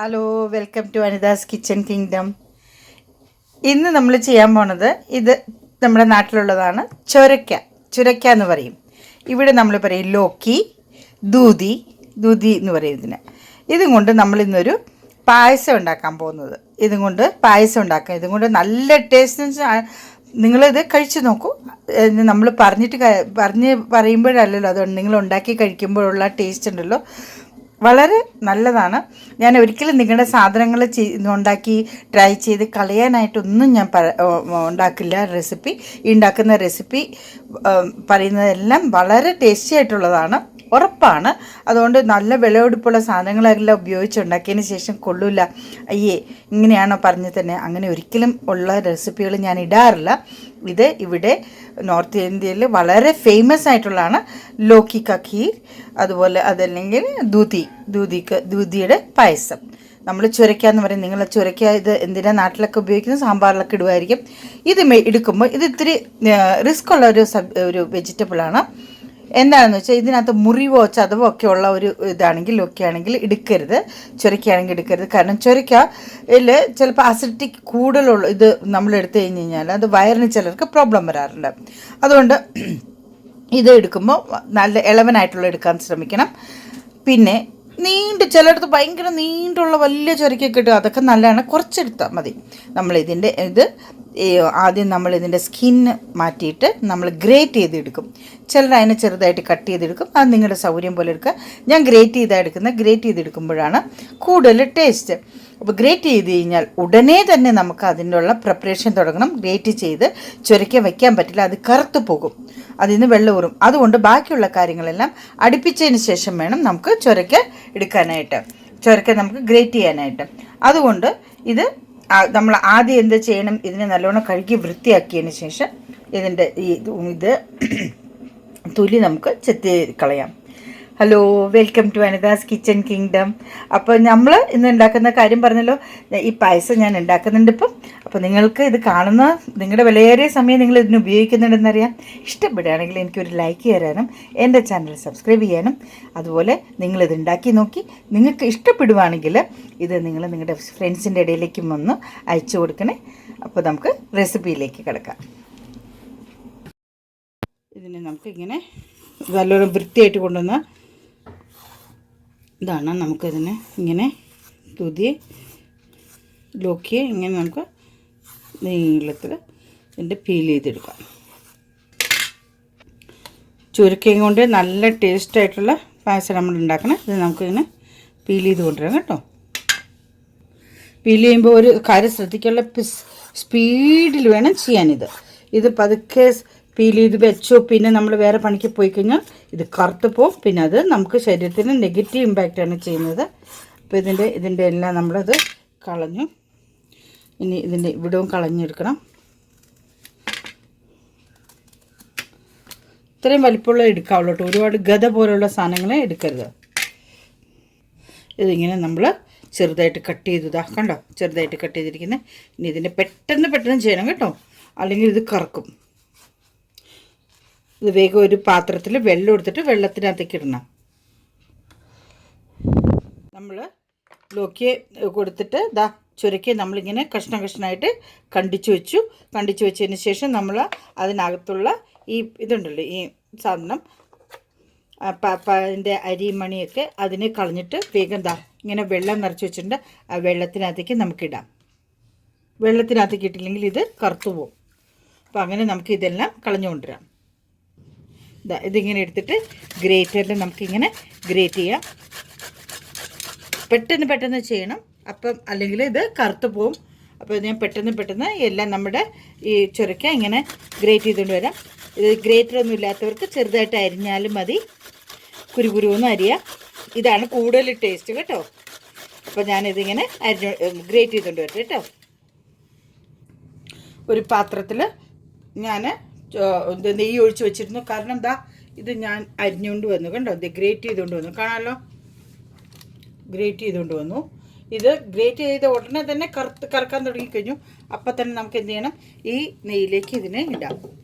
Hello, welcome to Anita's kitchen kingdom. ഇന്ന് നമ്മൾ ചെയ്യാൻ പോണത് ഇത് നമ്മുടെ നാട്ടിലുള്ളതാണ്. ചുരക്ക എന്ന് പറയും. ഇവിടെ നമ്മൾ പറയും ലോക്കി, ദൂതി എന്ന് പറയും ഇതിന്. ഇതും കൊണ്ട് നമ്മളിന്നൊരു പായസം ഉണ്ടാക്കാൻ പോകുന്നത്. ഇതും കൊണ്ട് നല്ല ടേസ്റ്റ്. നിങ്ങളിത് കഴിച്ച് നോക്കൂ. നമ്മൾ പറയുമ്പോഴല്ലല്ലോ, അതുകൊണ്ട് നിങ്ങൾ ഉണ്ടാക്കി കഴിക്കുമ്പോഴുള്ള ടേസ്റ്റ് ഉണ്ടല്ലോ, വളരെ നല്ലതാണ്. ഞാൻ ഒരിക്കലും നിങ്ങളുടെ സാധനങ്ങൾ ഉണ്ടാക്കി ട്രൈ ചെയ്ത് കളയാനായിട്ടൊന്നും ഞാൻ ഉണ്ടാക്കില്ല. ഉണ്ടാക്കുന്ന റെസിപ്പി പറയുന്നതെല്ലാം വളരെ ടേസ്റ്റി ആയിട്ടുള്ളതാണ്, ഉറപ്പാണ്. അതുകൊണ്ട് നല്ല വിലപിടിപ്പുള്ള സാധനങ്ങളെല്ലാം ഉപയോഗിച്ചുണ്ടാക്കിയതിന് ശേഷം കൊള്ളില്ല, അയ്യേ ഇങ്ങനെയാണോ പറഞ്ഞു തന്നെ, അങ്ങനെ ഒരിക്കലും ഉള്ള റെസിപ്പികൾ ഞാൻ ഇടാറില്ല. ഇത് ഇവിടെ നോർത്ത് ഇന്ത്യയിൽ വളരെ ഫേമസ് ആയിട്ടുള്ളതാണ് ലോക്കി കാ ഖീർ. അതുപോലെ അതല്ലെങ്കിൽ ദൂതിയുടെ പായസം. നമ്മൾ ചുരക്ക എന്ന് പറയും. നിങ്ങൾ ചുരക്ക ഇത് എന്തിനാ നാട്ടിലൊക്കെ ഉപയോഗിക്കുന്നത്? സാമ്പാറിലൊക്കെ ഇടുമായിരിക്കും. ഇത് എടുക്കുമ്പോൾ ഇത് ഇത്തിരി റിസ്ക് ഉള്ള ഒരു വെജിറ്റബിളാണ്. എന്താണെന്ന് വെച്ചാൽ ഇതിനകത്ത് മുറിവോ ചതവോ ഒക്കെ ഉള്ള ഒരു ഒക്കെ ആണെങ്കിൽ എടുക്കരുത്. ചുരക്കയാണെങ്കിൽ എടുക്കരുത്. കാരണം ചുരക്കയിൽ ചിലപ്പോൾ അസിഡിറ്റിക് കൂടുതലുള്ള ഇത് നമ്മൾ എടുത്തു കഴിഞ്ഞ് കഴിഞ്ഞാൽ അത് വയറിന് ചിലർക്ക് പ്രോബ്ലം വരാറുണ്ട്. അതുകൊണ്ട് ഇത് എടുക്കുമ്പോൾ നല്ല ഇളവനായിട്ടുള്ള എടുക്കാൻ ശ്രമിക്കണം. പിന്നെ ചിലയിടത്ത് ഭയങ്കര നീണ്ടുള്ള വലിയ ചുരക്കൊക്കെ കിട്ടും, അതൊക്കെ നല്ലതാണ്. കുറച്ചെടുത്താൽ മതി. ആദ്യം നമ്മളിതിൻ്റെ സ്കിന്ന് മാറ്റിയിട്ട് നമ്മൾ ഗ്രേറ്റ് ചെയ്തെടുക്കും. ചിലർ അതിനെ ചെറുതായിട്ട് കട്ട് ചെയ്തെടുക്കും. അത് നിങ്ങളുടെ സൗകര്യം പോലെ എടുക്കുക. ഞാൻ ഗ്രേറ്റ് ചെയ്തെടുക്കുമ്പോഴാണ് കൂടുതൽ ടേസ്റ്റ്. അപ്പോൾ ഗ്രേറ്റ് ചെയ്ത് കഴിഞ്ഞാൽ ഉടനെ തന്നെ നമുക്ക് അതിനുള്ള പ്രിപ്പറേഷൻ തുടങ്ങണം. ഗ്രേറ്റ് ചെയ്ത് ചുരയ്ക്കാൻ വയ്ക്കാൻ പറ്റില്ല, അത് കറുത്തു പോകും, അതിൽ നിന്ന് വെള്ളം ഊറും. അതുകൊണ്ട് ബാക്കിയുള്ള കാര്യങ്ങളെല്ലാം അടുപ്പിച്ചതിന് ശേഷം വേണം നമുക്ക് ചുരയ്ക്ക നമുക്ക് ഗ്രേറ്റ് ചെയ്യാനായിട്ട്. അതുകൊണ്ട് ഇത് നമ്മൾ ആദ്യം എന്ത് ചെയ്യണം, ഇതിനെ നല്ലോണം കഴുകി വൃത്തിയാക്കിയതിന് ശേഷം ഇതിൻ്റെ ഇത് തൊലി നമുക്ക് ചെത്തി കളയാം. Hello, welcome to Anita's kitchen kingdom. അപ്പോൾ നമ്മൾ ഇന്ന് ഉണ്ടാക്കുന്ന കാര്യം പറഞ്ഞല്ലോ, ഈ പായസം ഞാൻ ഉണ്ടാക്കുന്നുണ്ട് ഇപ്പം. അപ്പോൾ നിങ്ങൾക്ക് ഇത് കാണുന്ന നിങ്ങളുടെ വിലയേറിയ സമയം നിങ്ങൾ ഇതിന് ഉപയോഗിക്കുന്നുണ്ടെന്നറിയാം. ഇഷ്ടപ്പെടുകയാണെങ്കിൽ എനിക്കൊരു ലൈക്ക് തരാനും എൻ്റെ ചാനൽ സബ്സ്ക്രൈബ് ചെയ്യാനും, അതുപോലെ നിങ്ങളിത് ഉണ്ടാക്കി നോക്കി നിങ്ങൾക്ക് ഇഷ്ടപ്പെടുവാണെങ്കിൽ ഇത് നിങ്ങൾ നിങ്ങളുടെ ഫ്രണ്ട്സിൻ്റെ ഇടയിലേക്കും ഒന്ന് അയച്ചു കൊടുക്കണേ. അപ്പോൾ നമുക്ക് റെസിപ്പിയിലേക്ക് കിടക്കാം. ഇതിനെ നമുക്കിങ്ങനെ നല്ലോണം വൃത്തിയായിട്ട് കൊണ്ടുവന്ന് ഇതാണ്. നമുക്കിതിനെ ഇങ്ങനെ ലോക്കിയെ ഇങ്ങനെ നമുക്ക് നീളത്തിൽ ഇതിൻ്റെ പീൽ ചെയ്തെടുക്കാം. ചുരുക്കയും കൊണ്ട് നല്ല ടേസ്റ്റായിട്ടുള്ള പായസം നമ്മൾ ഉണ്ടാക്കണം. ഇത് നമുക്കിങ്ങനെ പീൽ ചെയ്ത് കൊണ്ടുവരാം കേട്ടോ. പീൽ ചെയ്യുമ്പോൾ ഒരു കാര്യം ശ്രദ്ധിക്കാനുള്ള സ്പീഡിൽ വേണം ചെയ്യാനിത്. ഇത് പതുക്കെ പീൽ ചെയ്ത് വെച്ചോ, പിന്നെ നമ്മൾ വേറെ പണിക്ക് പോയി കഴിഞ്ഞാൽ ഇത് കറുത്ത് പോവും. പിന്നെ അത് നമുക്ക് ശരീരത്തിന് നെഗറ്റീവ് ഇമ്പാക്റ്റാണ് ചെയ്യുന്നത്. അപ്പോൾ ഇതിൻ്റെ എല്ലാം നമ്മളത് കളഞ്ഞു. ഇനി ഇതിൻ്റെ ഇവിടവും കളഞ്ഞെടുക്കണം. ഇത്രയും വലിപ്പമുള്ള എടുക്കാവുള്ളൂ കേട്ടോ, ഒരുപാട് ഗത പോലുള്ള സാധനങ്ങളെ എടുക്കരുത്. ഇതിങ്ങനെ നമ്മൾ ചെറുതായിട്ട് കട്ട് ചെയ്തതാ, കണ്ടോ, ചെറുതായിട്ട് കട്ട് ചെയ്തിരിക്കുന്നത്. ഇനി ഇതിൻ്റെ പെട്ടെന്ന് ചെയ്യണം കേട്ടോ, അല്ലെങ്കിൽ ഇത് കറക്കും. ഇത് വേഗം ഒരു പാത്രത്തിൽ വെള്ളം എടുത്തിട്ട് വെള്ളത്തിനകത്തേക്ക് ഇടണം. നമ്മൾ ലോക്കിയെ കൊടുത്തിട്ട് ചുരക്കി നമ്മളിങ്ങനെ കഷ്ണമായിട്ട് കണ്ടിച്ചു വെച്ചതിന് ശേഷം നമ്മൾ അതിനകത്തുള്ള ഇതുണ്ടല്ലോ, ഈ സാധനം അതിൻ്റെ അരിമണിയൊക്കെ അതിനെ കളഞ്ഞിട്ട് വേഗം ഇങ്ങനെ വെള്ളം നിറച്ച് വെച്ചിട്ടുണ്ട്. ആ വെള്ളത്തിനകത്തേക്ക് നമുക്കിടാം. വെള്ളത്തിനകത്തേക്ക് ഇട്ടില്ലെങ്കിൽ ഇത് കറുത്തു പോകും. അപ്പോൾ അങ്ങനെ നമുക്ക് ഇതെല്ലാം കളഞ്ഞു കൊണ്ടുവരാം. ഇതിങ്ങനെ എടുത്തിട്ട് ഗ്രേറ്ററിൽ നമുക്കിങ്ങനെ ഗ്രേറ്റ് ചെയ്യാം. പെട്ടെന്ന് ചെയ്യണം, അപ്പം അല്ലെങ്കിൽ ഇത് കറുത്ത് പോവും. അപ്പോൾ ഞാൻ പെട്ടെന്ന് എല്ലാം നമ്മുടെ ഈ ചുരക്ക ഇങ്ങനെ ഗ്രേറ്റ് ചെയ്തുകൊണ്ട് വരാം. ഇത് ഗ്രേറ്ററൊന്നും ഇല്ലാത്തവർക്ക് ചെറുതായിട്ട് അരിഞ്ഞാലും മതി, കുരുകുരുവൊന്നും അരിയാം. ഇതാണ് കൂടുതൽ ടേസ്റ്റ് കേട്ടോ. അപ്പോൾ ഞാനിതിങ്ങനെ ഗ്രേറ്റ് ചെയ്തുകൊണ്ട് വരട്ടെ കേട്ടോ. ഒരു പാത്രത്തിൽ ഞാൻ നെയ്യ് ഒഴിച്ച് വെച്ചിരുന്നു. കാരണം ഇത് ഞാൻ അരിഞ്ഞുകൊണ്ട് വന്നു, കണ്ടോ, ഇത് ഗ്രേറ്റ് ചെയ്തുകൊണ്ട് വന്നു, കാണാമല്ലോ, ഗ്രേറ്റ് ചെയ്തുകൊണ്ട് വന്നു. ഇത് ഗ്രേറ്റ് ചെയ്ത ഉടനെ തന്നെ കറക്കാൻ തുടങ്ങിക്കഴിഞ്ഞു. അപ്പം തന്നെ നമുക്ക് എന്ത് ചെയ്യണം, ഈ നെയ്യിലേക്ക് ഇതിനെ ഇടാം.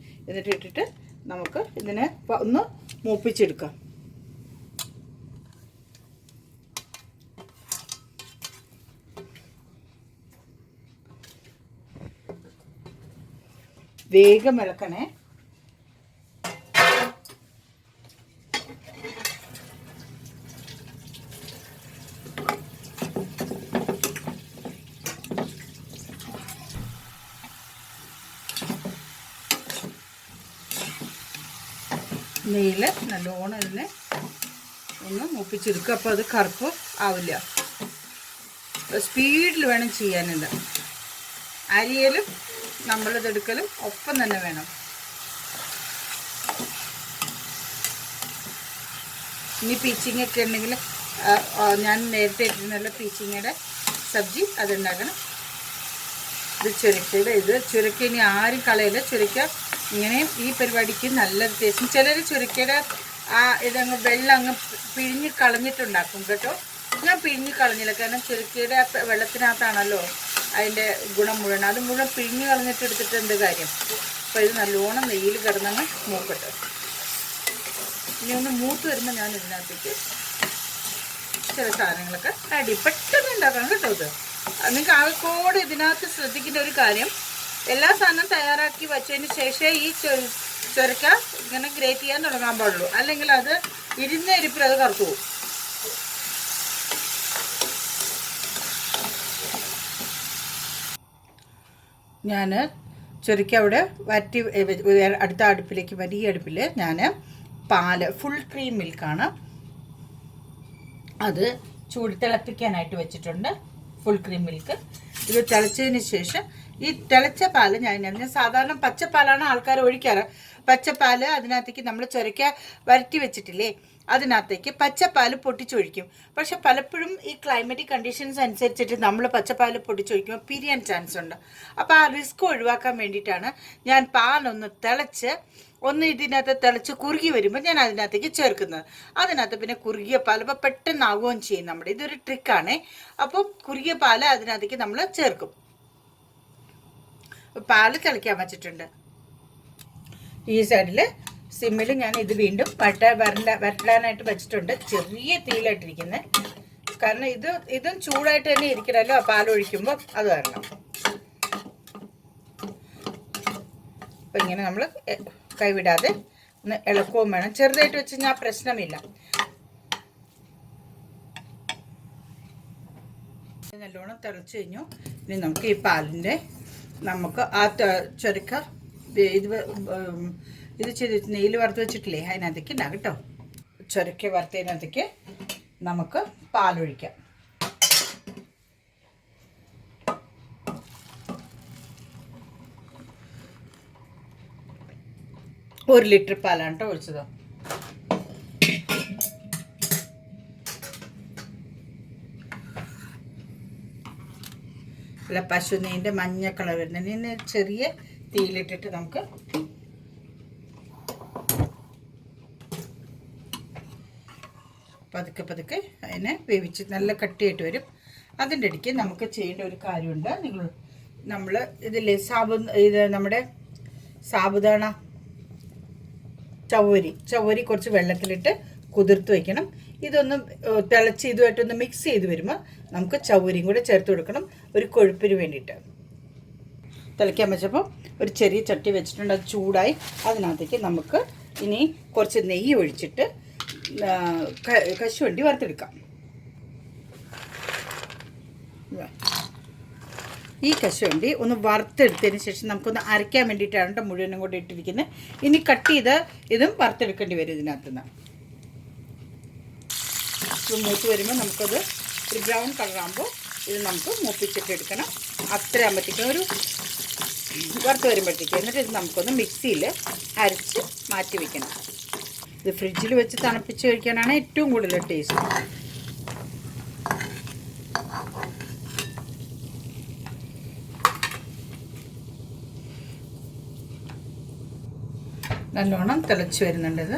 എന്നിട്ട് ഇട്ടിട്ട് നമുക്ക് ഇതിനെ ഒന്ന് മൂപ്പിച്ചെടുക്കാം. വേഗം ഇളക്കണേ. നെയ്യിൽ നല്ലോണം ഇതിനെ ഒന്ന് മൂപ്പിച്ചെടുക്കുക. അപ്പോൾ അത് കറുപ്പ് ആവില്ല. സ്പീഡിൽ വേണം ചെയ്യാനുണ്ട്. അരിയലും നമ്മളിതെടുക്കലും ഒപ്പം തന്നെ വേണം. ഇനി പീച്ചിങ്ങൊക്കെ ഉണ്ടെങ്കിൽ ഞാൻ നേരത്തെ ഇട്ടിരുന്നല്ല പീച്ചിങ്ങയുടെ സബ്ജി അതുണ്ടാക്കണം. ഇത് ചുരക്കയുടെ ചുരക്ക ഇനി ആരും കളയില്ല. ചുരക്ക ഇങ്ങനെയും ഈ പരിപാടിക്ക് നല്ല ടേസ്റ്റ്. ചിലർ ചുരക്കയുടെ ഇതങ്ങ് വെള്ളം അങ്ങ് പിഴിഞ്ഞ് കളഞ്ഞിട്ടുണ്ടാക്കും കേട്ടോ. ഞാൻ പിഴിഞ്ഞ് കളഞ്ഞില്ല, കാരണം ചുരക്കയുടെ വെള്ളത്തിനകത്താണല്ലോ അതിൻ്റെ ഗുണം മുഴുവൻ. അത് മുഴുവൻ പിഴിഞ്ഞ് കളഞ്ഞിട്ട് എടുത്തിട്ട് എന്ത് കാര്യം. അപ്പോൾ ഇത് നല്ലോണം നെയ്യിൽ കിടന്നങ്ങ് മൂക്കട്ടെ. ഇനി ഒന്ന് മൂത്ത് വരുമ്പോൾ ഞാൻ ഇതിനകത്തേക്ക് ചില സാധനങ്ങളൊക്കെ പെട്ടെന്ന് ഉണ്ടാക്കണം കേട്ടോ. ഇത് നിങ്ങൾക്ക് ആകെക്കോട് ഇതിനകത്ത് ശ്രദ്ധിക്കേണ്ട ഒരു കാര്യം, എല്ലാ സാധനവും തയ്യാറാക്കി വെച്ചതിന് ശേഷം ഈ ചുരക്ക ഇങ്ങനെ ഗ്രേറ്റ് ചെയ്യാൻ തുടങ്ങാൻ പാടുള്ളൂ. അല്ലെങ്കിൽ അത് ഇരുന്ന ഇരിപ്പിൽ അത് കറുത്തു പോകും. ഞാൻ ചുരക്ക അവിടെ വറ്റി അടുത്ത അടുപ്പിലേക്ക് വലിയ അടുപ്പിൽ ഞാൻ പാല് ഫുൾ ക്രീം മിൽക്കാണ് അത് തിളപ്പിക്കാനായിട്ട് വെച്ചിട്ടുണ്ട്. ഫുൾ ക്രീം മിൽക്ക് ഇത് തിളച്ചതിന് ശേഷം ഈ തിളച്ച പാല് ഞാൻ സാധാരണ പച്ചപ്പാലാണ് ആൾക്കാർ ഒഴിക്കാറ്. പച്ചപ്പാല് അതിനകത്തേക്ക് നമ്മൾ ചുരക്ക വരട്ടി വെച്ചിട്ടില്ലേ, അതിനകത്തേക്ക് പച്ചപ്പാല് പൊട്ടിച്ചൊഴിക്കും. പക്ഷെ പലപ്പോഴും ഈ ക്ലൈമറ്റിക് കണ്ടീഷൻസ് അനുസരിച്ചിട്ട് നമ്മൾ പച്ചപ്പാല് പൊട്ടിച്ചൊഴിക്കുമ്പോൾ പിരിയാൻ ചാൻസ് ഉണ്ട്. അപ്പോൾ ആ റിസ്ക് ഒഴിവാക്കാൻ വേണ്ടിയിട്ടാണ് ഞാൻ പാലൊന്ന് തിളച്ച് ഇതിനകത്ത് തിളച്ച് കുറുകി വരുമ്പോൾ ഞാൻ അതിനകത്തേക്ക് ചേർക്കുന്നത്. അതിനകത്ത് പിന്നെ കുറുകിയ പാൽ അപ്പോൾ പെട്ടെന്നാവുകയും ചെയ്യും. നമ്മുടെ ഇതൊരു ട്രിക്കാണേ. അപ്പം കുറുകിയ പാല് അതിനകത്തേക്ക് നമ്മൾ ചേർക്കും. പാല് തിളയ്ക്കാൻ വെച്ചിട്ടുണ്ട്. ഈ സൈഡിൽ സിമ്മിൽ ഞാൻ ഇത് വീണ്ടും വരട്ടാനായിട്ട് വെച്ചിട്ടുണ്ട്. ചെറിയ തീയിലായിട്ടിരിക്കുന്നത്, കാരണം ഇതും ചൂടായിട്ട് തന്നെ ഇരിക്കണമല്ലോ പാലൊഴിക്കുമ്പോൾ, അത് കാരണം. അപ്പം ഇങ്ങനെ നമ്മൾ കൈവിടാതെ ഒന്ന് ഇളക്കവും വേണം. ചെറുതായിട്ട് വെച്ച് കഴിഞ്ഞാൽ പ്രശ്നമില്ല. നല്ലോണം തിളച്ച് കഴിഞ്ഞു. ഇനി നമുക്ക് ഈ പാലിൻ്റെ ആ ചുരക്ക ഇത് ചെയ്ത് നെയ്യിൽ വറുത്ത് വെച്ചിട്ടില്ലേ അതിനകത്തേക്ക് ഇടാം കേട്ടോ. ചുരക്ക വറുത്തതിനകത്തേക്ക് നമുക്ക് പാലൊഴിക്കാം. ഒരു ലിറ്റർ പാലാണ് കേട്ടോ ഒഴിച്ചത്. അല്ല, പശു നെയ്യിൻ്റെ മഞ്ഞ കളർ വരുന്നതിന് ചെറിയ തീയിലിട്ടിട്ട് നമുക്ക് പതുക്കെ അതിനെ വേവിച്ച് നല്ല കട്ടിയായിട്ട് വരും. അതിൻ്റെ ഇടയ്ക്ക് നമുക്ക് ചെയ്യേണ്ട ഒരു കാര്യമുണ്ട്. നമ്മൾ ഇതില്ലേ നമ്മുടെ സാബുദാണ ചവ്വരി കുറച്ച് വെള്ളത്തിലിട്ട് കുതിർത്ത് വയ്ക്കണം. ഇതൊന്ന് തിളച്ച് ഇതുമായിട്ടൊന്ന് മിക്സ് ചെയ്ത് വരുമ്പോൾ നമുക്ക് ചവ്വരിയും കൂടെ ചേർത്ത് കൊടുക്കണം, ഒരു കൊഴുപ്പിന് വേണ്ടിയിട്ട്. തിളയ്ക്കാൻ വെച്ചപ്പോൾ ഒരു ചെറിയ ചട്ടി വെച്ചിട്ടുണ്ട്, അത് ചൂടായി. അതിനകത്തേക്ക് നമുക്ക് ഇനി കുറച്ച് നെയ്യ് ഒഴിച്ചിട്ട് കശുവണ്ടി വറുത്തെടുക്കാം. ഈ കശുവണ്ടി ഒന്ന് വറുത്തെടുത്തതിന് ശേഷം നമുക്കൊന്ന് അരയ്ക്കാൻ വേണ്ടിയിട്ടാണ് കേട്ടോ മുഴുവനും കൂടെ ഇട്ടിരിക്കുന്നത്. ഇനി കട്ട് ചെയ്ത് ഇതും വറുത്തെടുക്കേണ്ടി വരും ഇതിനകത്തുനിന്ന്. ഇത് മൂത്ത് വരുമ്പോൾ നമുക്കത് ഒരു ബ്രൗൺ കളറാകുമ്പോൾ ഇത് നമുക്ക് മൂപ്പിച്ചിട്ട് എടുക്കണം. അത്ര ആകുമ്പോഴത്തേക്കും ഒരു വറുത്ത് വരുമ്പോഴത്തേക്കും. എന്നിട്ട് ഇത് നമുക്കൊന്ന് മിക്സിയിൽ അരച്ച് മാറ്റി വയ്ക്കണം. ഇത് ഫ്രിഡ്ജിൽ വെച്ച് തണുപ്പിച്ച് കഴിക്കാനാണ് ഏറ്റവും കൂടുതൽ ടേസ്റ്റ്. നല്ലോണം തിളച്ച് വരുന്നുണ്ട്.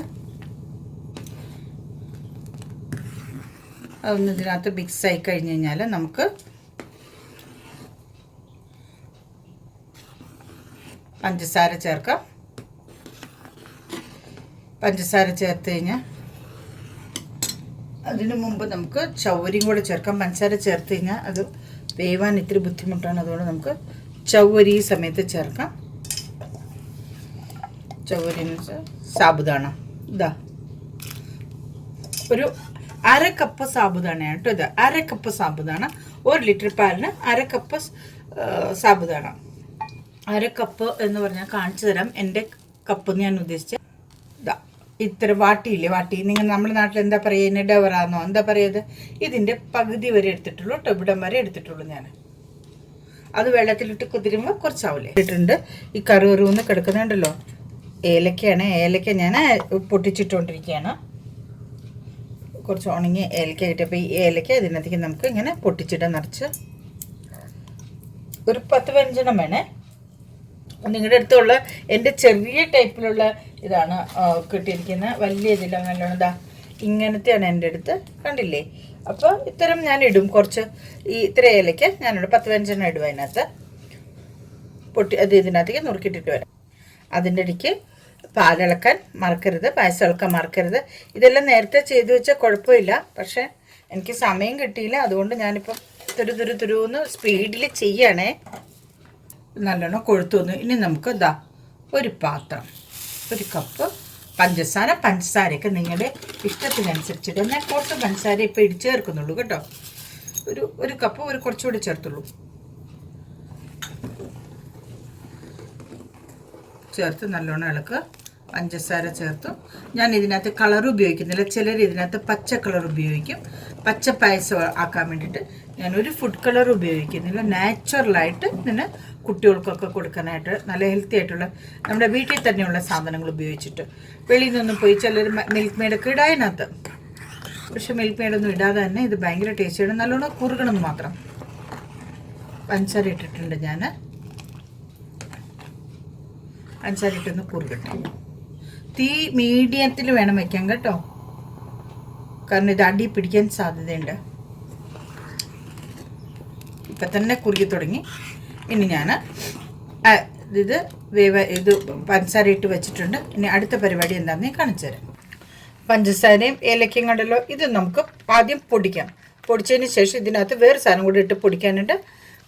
അതൊന്ന് ഇതിനകത്ത് മിക്സായി കഴിഞ്ഞ് കഴിഞ്ഞാൽ നമുക്ക് പഞ്ചസാര ചേർക്കാം. പഞ്ചസാര ചേർത്ത് കഴിഞ്ഞാൽ അതിനു മുമ്പ് നമുക്ക് ചവ്വരിയും കൂടെ ചേർക്കാം. പഞ്ചസാര ചേർത്ത് കഴിഞ്ഞാൽ അത് വേവാൻ ഇത്തിരി ബുദ്ധിമുട്ടാണ്, അതുകൊണ്ട് നമുക്ക് ചവ്വരി ഈ സമയത്ത് ചേർക്കാം. ചവരിന് സാബുദാണ ഇതാ ഒരു അര കപ്പ് സാബുദാണയാണ് കേട്ടോ. ഇത് അര കപ്പ് സാബുദാണ. 1 ലിറ്റർ പാലിന് അര കപ്പ് സാബുദാണ. അര കപ്പ് എന്ന് പറഞ്ഞാൽ കാണിച്ചു തരാം. എൻ്റെ കപ്പ് ഞാൻ ഉദ്ദേശിച്ച ഇതാ ഇത്ര വാട്ടിയില്ലേ, വാട്ടി നിങ്ങൾ നമ്മുടെ നാട്ടിൽ എന്താ പറയുക, ഇതിന് ഡവറാന്നോ എന്താ പറയുന്നത്, ഇതിൻ്റെ പകുതി വരെ എടുത്തിട്ടുള്ളൂ കേട്ടോ, ഇവിടം വരെ എടുത്തിട്ടുള്ളൂ ഞാൻ. അത് വെള്ളത്തിലിട്ട് കുതിരുമ്പോൾ കുറച്ചാവില്ലേ ഇട്ടിട്ടുണ്ട്. ഈ കറുകറുന്ന് കിടക്കുന്നുണ്ടല്ലോ ഏലക്കയാണ്. ഏലക്ക ഞാൻ പൊട്ടിച്ചിട്ടുകൊണ്ടിരിക്കുകയാണ്. കുറച്ച് ഉണങ്ങിയ ഏലക്ക കിട്ടിയപ്പോൾ ഈ ഏലക്ക ഇതിനകത്തേക്ക് നമുക്ക് ഇങ്ങനെ പൊട്ടിച്ചിട്ട് നിറച്ച് ഒരു 10-15 വേണേ. നിങ്ങളുടെ അടുത്തുള്ള എൻ്റെ ചെറിയ ടൈപ്പിലുള്ള ഇതാണ് കിട്ടിയിരിക്കുന്നത്. വലിയ ഇതില്ല, നല്ലോണം ഇതാ ഇങ്ങനത്തെയാണ് എൻ്റെ അടുത്ത്, കണ്ടില്ലേ. അപ്പോൾ ഇത്തരം ഞാൻ ഇടും കുറച്ച്. ഈ ഇത്ര ഏലയ്ക്ക് ഞാനിവിടെ 10-15 ഇടും അതിനകത്ത് പൊട്ടി. അത് ഇതിനകത്തേക്ക് നുറുക്കിയിട്ടിട്ട് വരാം. അതിൻ്റെ ഇടയ്ക്ക് പാലിളക്കാൻ മറക്കരുത്, പായസം ഇളക്കാൻ മറക്കരുത്. ഇതെല്ലാം നേരത്തെ ചെയ്തു വെച്ചാൽ കുഴപ്പമില്ല, പക്ഷേ എനിക്ക് സമയം കിട്ടിയില്ല. അതുകൊണ്ട് ഞാനിപ്പം തുരുന്ന് സ്പീഡിൽ ചെയ്യണേ. നല്ലോണം കൊഴുത്തു വന്നു. ഇനി നമുക്ക് ഇതാ ഒരു പാത്രം, 1 കപ്പ് പഞ്ചസാരയൊക്കെ നിങ്ങളുടെ ഇഷ്ടത്തിനനുസരിച്ചിട്ട്. ഞാൻ കുറച്ച് പഞ്ചസാര ഇപ്പോൾ ചേർക്കുന്നുള്ളൂ കേട്ടോ. ഒരു കപ്പ് കുറച്ചുകൂടി ചേർത്തുള്ളൂ. ചേർത്ത് നല്ലോണം ഇളക്കുക. പഞ്ചസാര ചേർത്തു. ഞാൻ ഇതിനകത്ത് കളർ ഉപയോഗിക്കുന്നില്ല. ചിലർ ഇതിനകത്ത് പച്ച കളർ ഉപയോഗിക്കും. പച്ച പായസം ആക്കാൻ വേണ്ടിയിട്ട് ഞാനൊരു ഫുഡ് കളർ ഉപയോഗിക്കുന്നില്ല. നാച്ചുറലായിട്ട് ഇതിന് കുട്ടികൾക്കൊക്കെ കൊടുക്കാനായിട്ട് നല്ല ഹെൽത്തി ആയിട്ടുള്ള നമ്മുടെ വീട്ടിൽ തന്നെയുള്ള സാധനങ്ങൾ ഉപയോഗിച്ചിട്ട്. വെളിയിൽ നിന്നൊന്നും പോയി ചിലർ മിൽക്ക് മെയ്ഡൊക്കെ ഇടാതിനകത്ത്, പക്ഷെ മിൽക്ക് മെയ്ഡൊന്നും ഇടാതെ തന്നെ ഇത് ഭയങ്കര ടേസ്റ്റിയാണ്. നല്ലോണം കുറുകണം മാത്രം. പഞ്ചസാര ഇട്ടിട്ടുണ്ട് ഞാൻ. പഞ്ചസാര ഇട്ടൊന്ന് കുറുകട്ടെ. തീ മീഡിയത്തിൽ വേണം വയ്ക്കാൻ കേട്ടോ, കാരണം ഇത് അടി പിടിക്കാൻ സാധ്യതയുണ്ട്. ഇപ്പം തന്നെ കുറുകി തുടങ്ങി. ഇനി ഞാൻ ഇത് പഞ്ചസാര ഇട്ട് വെച്ചിട്ടുണ്ട്. ഇനി അടുത്ത പരിപാടി എന്താണെന്ന് കാണിച്ചു തരാം. പഞ്ചസാരയും ഏലക്കയും കണ്ടല്ലോ, ഇത് നമുക്ക് ആദ്യം പൊടിക്കാം. പൊടിച്ചതിന് ശേഷം ഇതിനകത്ത് വേറെ സാധനം കൂടി ഇട്ട് പൊടിക്കാനുണ്ട്.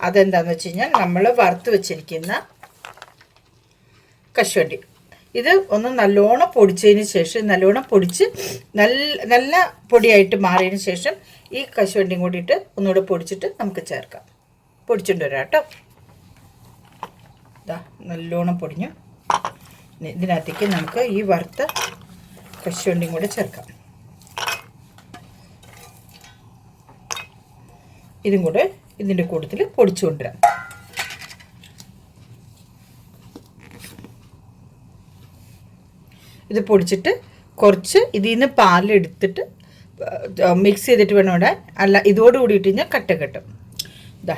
അതെന്താണെന്ന് വെച്ച് കഴിഞ്ഞാൽ നമ്മൾ വറുത്ത് വെച്ചിരിക്കുന്ന കശുവണ്ടി. ഇത് ഒന്ന് നല്ലോണം പൊടിച്ചതിന് ശേഷം, നല്ലോണം പൊടിച്ച് നല്ല പൊടിയായിട്ട് മാറിയതിന് ശേഷം ഈ കശുവണ്ടിയും കൂടിയിട്ട് ഒന്നുകൂടെ പൊടിച്ചിട്ട് നമുക്ക് ചേർക്കാം. പൊടിച്ചിട്ട് വരാം കേട്ടോ. ഇതാ നല്ലോണം പൊടിഞ്ഞു. ഇതിനകത്തേക്ക് നമുക്ക് ഈ വറുത്ത കശുവണ്ടിയും കൂടെ ചേർക്കാം. ഇതും കൂടെ ഇതിൻ്റെ കൂട്ടത്തിൽ പൊടിച്ചു കൊണ്ടുവരാം. ഇത് പൊടിച്ചിട്ട് കുറച്ച് ഇതിൽ നിന്ന് പാലെടുത്തിട്ട് മിക്സ് ചെയ്തിട്ട് വേണം ഇടാൻ. അല്ല ഇതോട് കൂടിയിട്ട് കഴിഞ്ഞാൽ കട്ട കെട്ടും. ഇതാ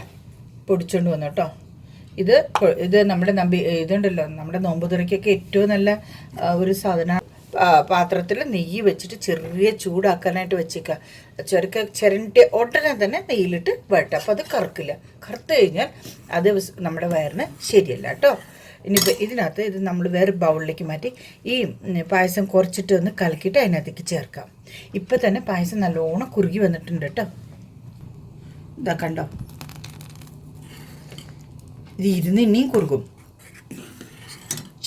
പൊടിച്ചുകൊണ്ട് വന്നു കേട്ടോ. ഇത് നമ്മുടെ ഇതുണ്ടല്ലോ, നമ്മുടെ നോമ്പുതുറയ്ക്കൊക്കെ ഏറ്റവും നല്ല ഒരു സാധനം. പാത്രത്തിൽ നെയ്യ് വെച്ചിട്ട് ചെറിയ ചൂടാക്കാനായിട്ട് വെച്ചേക്കുക. ചിരണ്ടി ഉടനെ തന്നെ നെയ്യിലിട്ട് വരട്ടെ. അപ്പോൾ അത് കറുക്കില്ല. കറുത്ത് കഴിഞ്ഞാൽ അത് നമ്മുടെ വയറിന് ശരിയല്ല കേട്ടോ. ഇനിയിപ്പോൾ ഇതിനകത്ത് ഇത് നമ്മൾ വേറെ ബൗളിലേക്ക് മാറ്റി ഈ പായസം കുറച്ചിട്ട് ഒന്ന് കലക്കിയിട്ട് അതിനകത്തേക്ക് ചേർക്കാം. ഇപ്പം തന്നെ പായസം നല്ലോണം കുറുകി വന്നിട്ടുണ്ട് കേട്ടോ. ഇതാ കണ്ടോ, ഇത് ഇരുന്ന് ഇനിയും കുറുകും.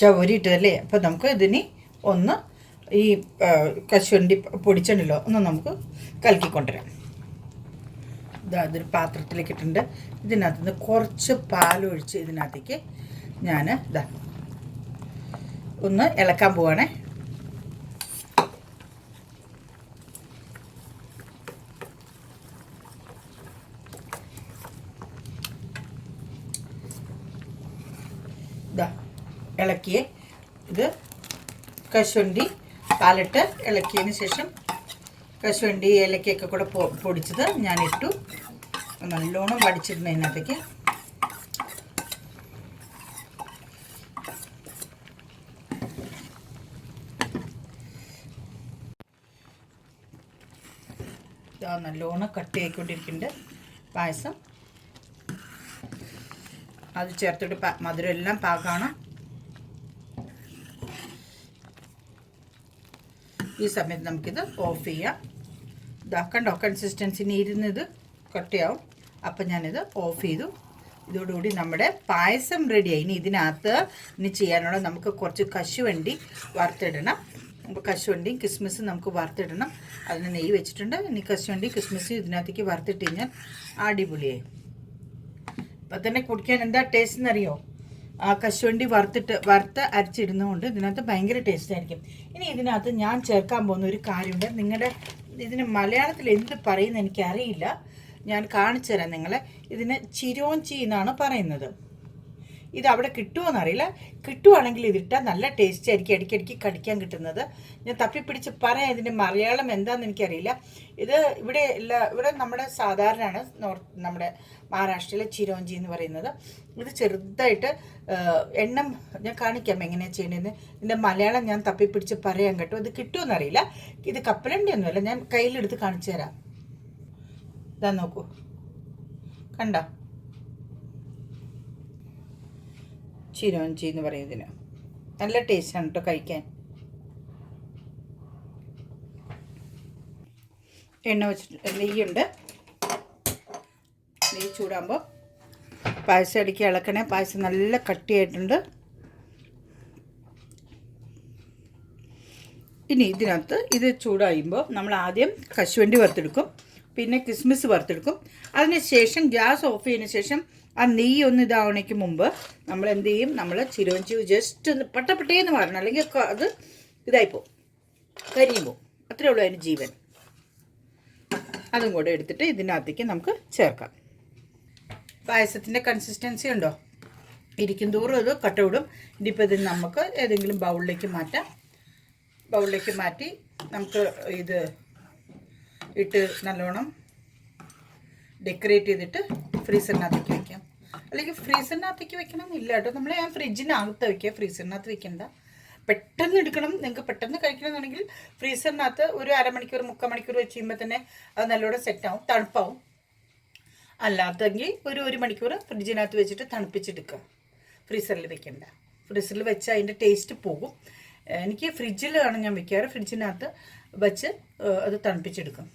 ചവരിട്ടതല്ലേ. അപ്പോൾ നമുക്ക് ഇതിനി ഒന്ന് ഈ കശുവണ്ടി പൊടിച്ചിട്ടുണ്ടല്ലോ ഒന്ന് നമുക്ക് കലക്കിക്കൊണ്ടുവരാം. അതൊരു പാത്രത്തിലേക്ക് ഇട്ടിട്ടുണ്ട്. ഇതിനകത്ത് നിന്ന് കുറച്ച് പാലൊഴിച്ച് ഇതിനകത്തേക്ക് ഞാൻ ഒന്ന് ഇളക്കാൻ പോവാണേ. ഇളക്കിയേ. ഇത് കശുവണ്ടി പാലിട്ട് ഇളക്കിയതിന് ശേഷം കശുവണ്ടി ഏലക്കയൊക്കെ കൂടെ പൊടിച്ചത് ഞാൻ ഇട്ടു. നല്ലോണം വടിച്ചിരുന്നു അതിനകത്തേക്ക്. നല്ലോണം കട്ടിയായിക്കൊണ്ടിരിക്കുന്നുണ്ട് പായസം. അത് ചേർത്തിട്ട് മധുരം എല്ലാം പാകമാണ്. ഈ സമയത്ത് നമുക്കിത് ഓഫ് ചെയ്യാം. ഇതാക്കണ്ടോ, കൺസിസ്റ്റൻസിന് ഇരുന്നത് കട്ടിയാവും. അപ്പം ഞാനിത് ഓഫ് ചെയ്തു. ഇതോടുകൂടി നമ്മുടെ പായസം റെഡിയായി. ഇനി ഇതിനകത്ത് ചെയ്യാനുള്ള നമുക്ക് കുറച്ച് കശുവണ്ടി വറുത്തിടണം. അപ്പോൾ കശുവണ്ടിയും കിസ്മിസും നമുക്ക് വറുത്തിടണം. അതിന് നെയ്യ് വെച്ചിട്ടുണ്ട്. ഇനി കശുവണ്ടി കിസ്മിസും ഇതിനകത്തേക്ക് വറുത്തിട്ട് കഴിഞ്ഞാൽ അടിപൊളിയായി. ഇപ്പം തന്നെ കുടിക്കാൻ എന്താ ടേസ്റ്റ് എന്നറിയോ? ആ കശുവണ്ടി വറുത്ത് അരച്ചിടുന്നതുകൊണ്ട് ഇതിനകത്ത് ഭയങ്കര ടേസ്റ്റ് ആയിരിക്കും. ഇനി ഇതിനകത്ത് ഞാൻ ചേർക്കാൻ പോകുന്ന ഒരു കാര്യമുണ്ട്. നിങ്ങളുടെ ഇതിന് മലയാളത്തിൽ എന്ത് പറയുന്നത് എനിക്കറിയില്ല, ഞാൻ കാണിച്ചു തരാം നിങ്ങളെ. ഇതിന് ചിരോഞ്ചി എന്നാണ് പറയുന്നത്. ഇത് അവിടെ കിട്ടുമോയെന്നറിയില്ല. കിട്ടുവാണെങ്കിൽ ഇതിട്ടാൽ നല്ല ടേസ്റ്റ് ആയിരിക്കും, ഇടയ്ക്കിടയ്ക്ക് കടിക്കാൻ കിട്ടുന്നത്. ഞാൻ തപ്പിപ്പിടിച്ച് പറയാം ഇതിൻ്റെ മലയാളം എന്താണെന്ന് എനിക്കറിയില്ല. ഇത് ഇവിടെ നമ്മുടെ സാധാരണയാണ് നമ്മുടെ മഹാരാഷ്ട്രയിലെ ചിരോഞ്ചി എന്ന് പറയുന്നത്. ഇത് ചെറുതായിട്ട് എണ്ണം ഞാൻ കാണിക്കാം എങ്ങനെയാണ് ചെയ്യേണ്ടതെന്ന്. ഇതിൻ്റെ മലയാളം ഞാൻ തപ്പിപ്പിടിച്ച് പറയാൻ കേട്ടോ. ഇത് കിട്ടുമെന്നറിയില്ല. ഇത് കപ്പലണ്ടി ഒന്നുമല്ല, ഞാൻ കയ്യിലെടുത്ത് കാണിച്ചു തരാം. ഇതാ നോക്കൂ, കണ്ട ചിരോഞ്ചി എന്ന് പറയുന്നതിന് നല്ല ടേസ്റ്റാണ് കേട്ടോ കഴിക്കാൻ. എണ്ണ വെച്ചിട്ട് നെയ്യുണ്ട്. നെയ്യ് ചൂടാകുമ്പോൾ പായസം ഇടയ്ക്ക് ഇളക്കണേ. പായസം നല്ല കട്ടിയായിട്ടുണ്ട്. ഇനി ഇതിനകത്ത് ഇത് ചൂടാകുമ്പോൾ നമ്മൾ ആദ്യം കശുവണ്ടി വറുത്തെടുക്കും, പിന്നെ കിസ്മിസ് വറുത്തെടുക്കും. അതിന് ശേഷം ഗ്യാസ് ഓഫ് ചെയ്യുന്ന ശേഷം ആ നെയ്യ് ഒന്ന് ഇതാവണയ്ക്ക് മുമ്പ് നമ്മൾ എന്ത് ചെയ്യും? നമ്മൾ ചിരോഞ്ചി ജസ്റ്റ് ഒന്ന് പട്ടപ്പെട്ടേന്ന് മാറണം, അല്ലെങ്കിൽ അത് ഇതായിപ്പോവും, കരിയുമ്പോൾ. അത്രേ ഉള്ളൂ അതിന് ജീവൻ. അതും കൂടെ എടുത്തിട്ട് ഇതിനകത്തേക്ക് നമുക്ക് ചേർക്കാം. പായസത്തിൻ്റെ കൺസിസ്റ്റൻസി ഉണ്ടോ? ഇരിക്കും തോറും അത് കട്ട വിടും. ഇനിയിപ്പോൾ ഇത് നമുക്ക് ഏതെങ്കിലും ബൗളിലേക്ക് മാറ്റാം. ബൗളിലേക്ക് മാറ്റി നമുക്ക് ഇത് ഇട്ട് നല്ലോണം ഡെക്കറേറ്റ് ചെയ്തിട്ട് ഫ്രീസറിനകത്തേക്ക് വയ്ക്കാം. അല്ലെങ്കിൽ ഫ്രീസറിനകത്തേക്ക് വെക്കണം ഇല്ല കേട്ടോ. ഞാൻ ഫ്രിഡ്ജിനകത്ത് വയ്ക്കുക, ഫ്രീസറിനകത്ത് വെക്കണ്ട. പെട്ടെന്ന് എടുക്കണം, നിങ്ങൾക്ക് പെട്ടെന്ന് കഴിക്കണമെന്നുണ്ടെങ്കിൽ ഫ്രീസറിനകത്ത് ഒരു അരമണിക്കൂർ 3/4 മണിക്കൂർ വെച്ച് കഴിയുമ്പോൾ തന്നെ അത് നല്ലോണം സെറ്റാവും, തണുപ്പാവും. അല്ലാത്തെങ്കിൽ ഒരു മണിക്കൂർ ഫ്രിഡ്ജിനകത്ത് വെച്ചിട്ട് തണുപ്പിച്ചെടുക്കുക. ഫ്രീസറിൽ വെക്കണ്ട. ഫ്രീസറിൽ വെച്ച് അതിൻ്റെ ടേസ്റ്റ് പോകും. എനിക്ക് ഫ്രിഡ്ജിലാണ് ഞാൻ വെക്കാറ്. ഫ്രിഡ്ജിനകത്ത് വെച്ച് അത് തണുപ്പിച്ചെടുക്കും.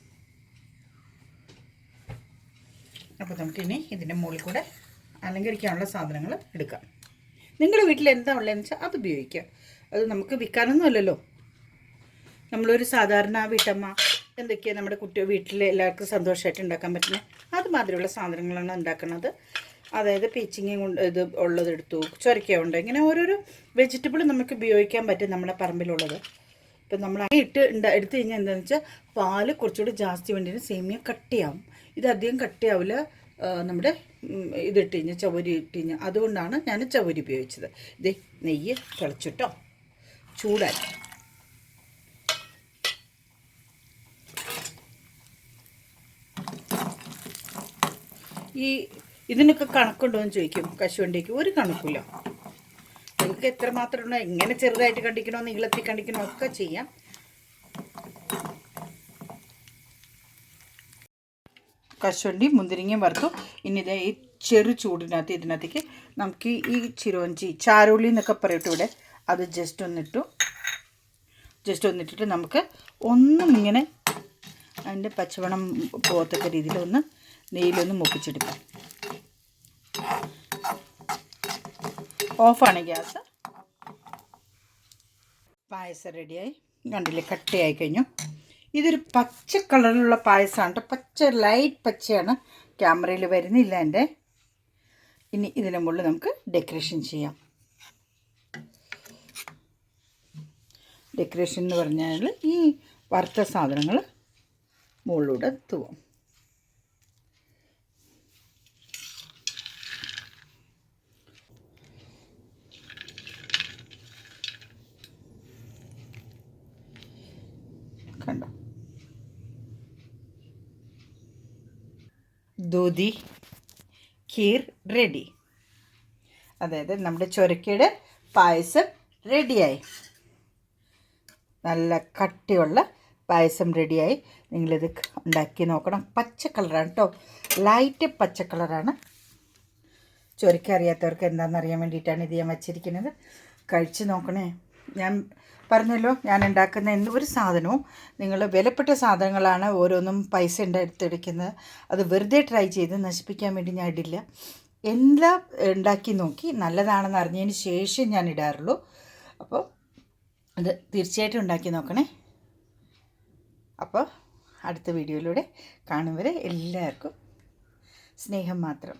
അപ്പോൾ നമുക്കിനി ഇതിൻ്റെ മുകളിൽ കൂടെ അലങ്കരിക്കാനുള്ള സാധനങ്ങൾ എടുക്കാം. നിങ്ങളുടെ വീട്ടിൽ എന്താ ഉള്ളതെന്ന് വെച്ചാൽ അത് ഉപയോഗിക്കുക. അത് നമുക്ക് വിൽക്കാനൊന്നും അല്ലല്ലോ. നമ്മളൊരു സാധാരണ വീട്ടമ്മ എന്തൊക്കെയാണ് നമ്മുടെ വീട്ടിൽ എല്ലാവർക്കും സന്തോഷമായിട്ട് ഉണ്ടാക്കാൻ പറ്റുന്നത് അതുമാതിരിയുള്ള സാധനങ്ങളാണ് ഉണ്ടാക്കുന്നത്. അതായത് പീച്ചിങ്ങ കൊണ്ട് ഇത് ഉള്ളതെടുത്തു, ചൊരക്ക ഉണ്ട്, ഇങ്ങനെ ഓരോരോ വെജിറ്റബിൾ നമുക്ക് ഉപയോഗിക്കാൻ പറ്റും നമ്മുടെ പറമ്പിലുള്ളത്. ഇപ്പം നമ്മൾ എടുത്തു കഴിഞ്ഞാൽ എന്താണെന്ന് വെച്ചാൽ പാല് കുറച്ചുകൂടി ജാസ്തി വേണ്ടിയിട്ട് സേമിയ കട്ടിയാവും. ഇത് അധികം കട്ടിയാവില്ല. നമ്മുടെ ഇതിട്ട് കഴിഞ്ഞാൽ ചവരി ഇട്ട് കഴിഞ്ഞാൽ, അതുകൊണ്ടാണ് ഞാൻ ചവരി ഉപയോഗിച്ചത്. ഇത് നെയ്യ് തിളച്ചിട്ടോ, ചൂടായി. ഇതിനൊക്കെ കണക്കുണ്ടോ എന്ന് ചോദിക്കും. കശുവണ്ടിക്ക് ഒരു കണക്കില്ല. നിങ്ങൾക്ക് എത്രമാത്രം ഉണ്ടോ, എങ്ങനെ ചെറുതായിട്ട് കണ്ടിക്കണോ നീളത്തിൽ കണ്ടിക്കണോ ഒക്കെ ചെയ്യാം. കശുവണ്ടി മുന്തിരിങ്ങയും വറുത്തു. ഇനി ഇതേ ഈ ചെറു ചൂടിനകത്ത് ഇതിനകത്തേക്ക് നമുക്ക് ഈ ചിരോഞ്ചി ചാരോളി എന്നൊക്കെ പറയട്ടെ ഇവിടെ, അത് ജസ്റ്റ് ഒന്നിട്ടിട്ട് നമുക്ക് ഒന്നും ഇങ്ങനെ അതിൻ്റെ പച്ചവണം പോകത്തക്ക രീതിയിൽ ഒന്ന് നെയ്യിലൊന്ന് മുപ്പിച്ചെടുക്കാം. ഓഫാണ് ഗ്യാസ്. പായസം റെഡിയായി. കണ്ടില്ലേ, കട്ടയായി കഴിഞ്ഞു. ഇതൊരു പച്ച കളറിലുള്ള പായസമാണ് കേട്ടോ. പച്ച, ലൈറ്റ് പച്ചയാണ്. ക്യാമറയിൽ വരുന്നില്ല എൻ്റെ. ഇനി ഇതിന് മുകളിൽ നമുക്ക് ഡെക്കറേഷൻ ചെയ്യാം. ഡെക്കറേഷൻ എന്ന് പറഞ്ഞാൽ ഈ വറുത്ത സാധനങ്ങൾ മുകളിലൂടെ തൂവും. കണ്ടോ, ദൂതി ഖീർ റെഡി. അതായത് നമ്മുടെ ചൊരക്കയുടെ പായസം റെഡിയായി. നല്ല കട്ടിയുള്ള പായസം റെഡിയായി. നിങ്ങളിത് ഉണ്ടാക്കി നോക്കണം. പച്ച കളറാണ് കേട്ടോ, ലൈറ്റ് പച്ച കളറാണ്. ചൊരക്ക അറിയാത്തവർക്ക് എന്താണെന്നറിയാൻ വേണ്ടിയിട്ടാണ് ഇത് ഞാൻ വച്ചിരിക്കുന്നത്. കഴിച്ച് നോക്കണേ. ഞാൻ പറഞ്ഞല്ലോ, ഞാൻ ഉണ്ടാക്കുന്ന ഒരു സാധനവും നിങ്ങൾ വിലപ്പെട്ട സാധനങ്ങളാണ് ഓരോന്നും പൈസ എടുത്തെടുക്കുന്നത്. അത് വെറുതെ ട്രൈ ചെയ്ത് നശിപ്പിക്കാൻ വേണ്ടി ഞാൻ ഇടില്ല. എല്ലാം ഉണ്ടാക്കി നോക്കി നല്ലതാണെന്ന് അറിഞ്ഞതിന് ശേഷം ഞാൻ ഇടാറുള്ളൂ. അപ്പോൾ അത് തീർച്ചയായിട്ടും ഉണ്ടാക്കി നോക്കണേ. അപ്പോൾ അടുത്ത വീഡിയോയിലൂടെ കാണും വരെ എല്ലാവർക്കും സ്നേഹം മാത്രം.